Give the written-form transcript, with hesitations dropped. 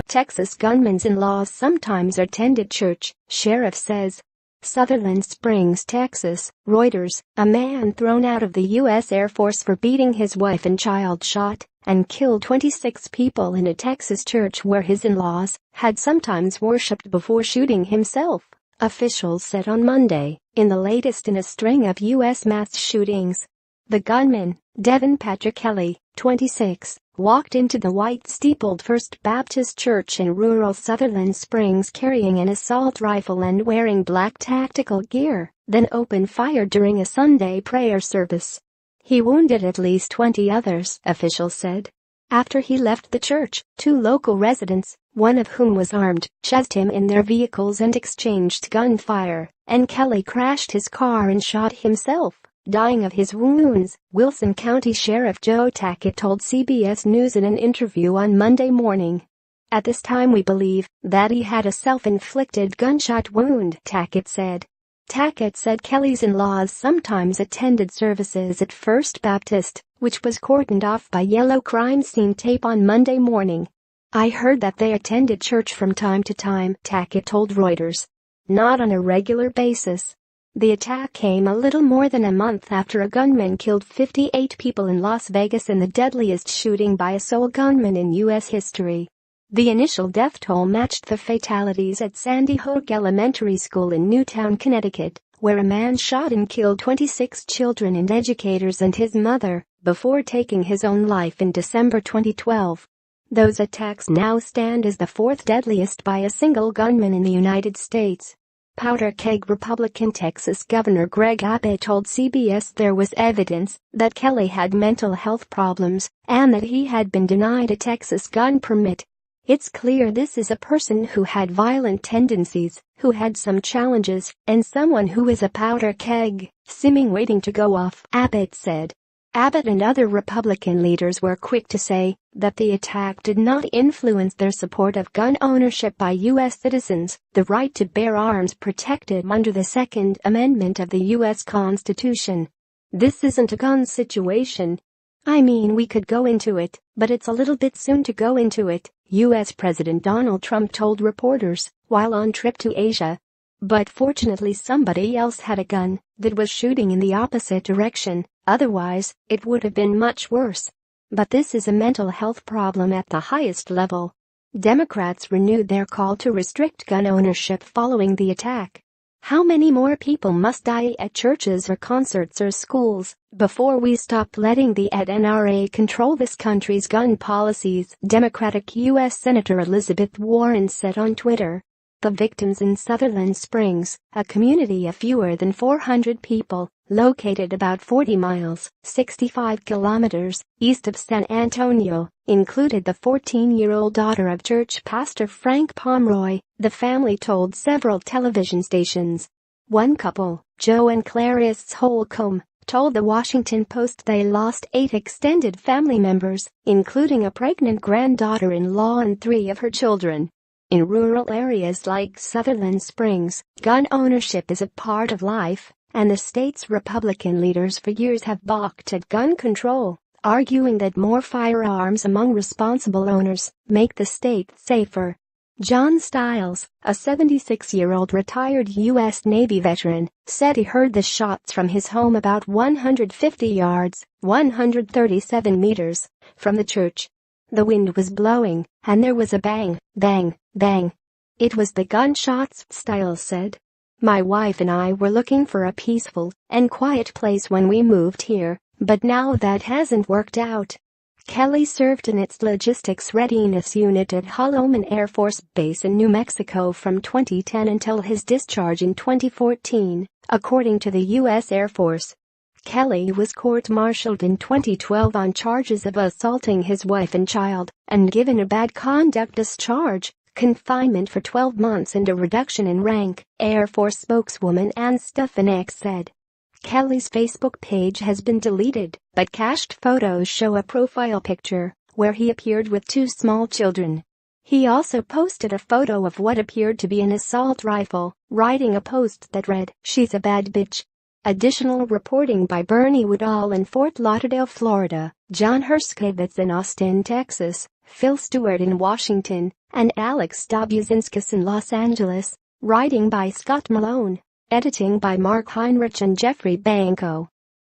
Texas gunman's in-laws sometimes attended church, sheriff says. Sutherland Springs, Texas, Reuters. A man thrown out of the U.S. Air Force for beating his wife and child shot and killed 26 people in a Texas church where his in-laws had sometimes worshipped before shooting himself, officials said on Monday, in the latest in a string of U.S. mass shootings. The gunman, Devin Patrick Kelly, 26, walked into the white-steepled First Baptist Church in rural Sutherland Springs carrying an assault rifle and wearing black tactical gear, then opened fire during a Sunday prayer service. He wounded at least 20 others, officials said. After he left the church, 2 local residents, one of whom was armed, chased him in their vehicles and exchanged gunfire, and Kelly crashed his car and shot himself, dying of his wounds, Wilson County Sheriff Joe Tackett told CBS News in an interview on Monday morning. At this time we believe that he had a self-inflicted gunshot wound, Tackett said. Tackett said Kelly's in-laws sometimes attended services at First Baptist, which was cordoned off by yellow crime scene tape on Monday morning. I heard that they attended church from time to time, Tackett told Reuters. Not on a regular basis. The attack came a little more than a month after a gunman killed 58 people in Las Vegas in the deadliest shooting by a sole gunman in U.S. history. The initial death toll matched the fatalities at Sandy Hook Elementary School in Newtown, Connecticut, where a man shot and killed 26 children and educators and his mother, before taking his own life in December 2012. Those attacks now stand as the 4th deadliest by a single gunman in the United States. Powder keg Republican Texas Governor Greg Abbott told CBS there was evidence that Kelly had mental health problems and that he had been denied a Texas gun permit. It's clear this is a person who had violent tendencies, who had some challenges, and someone who is a powder keg, seeming waiting to go off, Abbott said. Abbott and other Republican leaders were quick to say that the attack did not influence their support of gun ownership by U.S. citizens, the right to bear arms protected under the Second Amendment of the U.S. Constitution. This isn't a gun situation. I mean, we could go into it, but it's a little bit soon to go into it, U.S. President Donald Trump told reporters while on trip to Asia. But fortunately somebody else had a gun that was shooting in the opposite direction, otherwise it would have been much worse. But this is a mental health problem at the highest level. Democrats renewed their call to restrict gun ownership following the attack. How many more people must die at churches or concerts or schools before we stop letting the NRA control this country's gun policies? Democratic U.S. Senator Elizabeth Warren said on Twitter. The victims in Sutherland Springs, a community of fewer than 400 people, located about 40 miles, 65 kilometers, east of San Antonio, included the 14-year-old daughter of church pastor Frank Pomeroy, the family told several television stations. One couple, Joe and Clarice Holcomb, told the Washington Post they lost 8 extended family members, including a pregnant granddaughter-in-law and 3 of her children. In rural areas like Sutherland Springs, gun ownership is a part of life, and the state's Republican leaders for years have balked at gun control, arguing that more firearms among responsible owners make the state safer. John Stiles, a 76-year-old retired U.S. Navy veteran, said he heard the shots from his home about 150 yards, 137 meters, from the church. The wind was blowing, and there was a bang, bang, bang. It was the gunshots, Stiles said. My wife and I were looking for a peaceful and quiet place when we moved here, but now that hasn't worked out. Kelly served in its Logistics Readiness Unit at Holloman Air Force Base in New Mexico from 2010 until his discharge in 2014, according to the U.S. Air Force. Kelly was court-martialed in 2012 on charges of assaulting his wife and child and given a bad conduct discharge, confinement for 12 months and a reduction in rank, Air Force spokeswoman Ann Stefanik said. Kelly's Facebook page has been deleted, but cached photos show a profile picture where he appeared with 2 small children. He also posted a photo of what appeared to be an assault rifle, writing a post that read, "She's a bad bitch." Additional reporting by Bernie Woodall in Fort Lauderdale, Florida, John Herskowitz in Austin, Texas, Phil Stewart in Washington, and Alex Dobuzinskis in Los Angeles. Writing by Scott Malone. Editing by Mark Heinrich and Jeffrey Banco.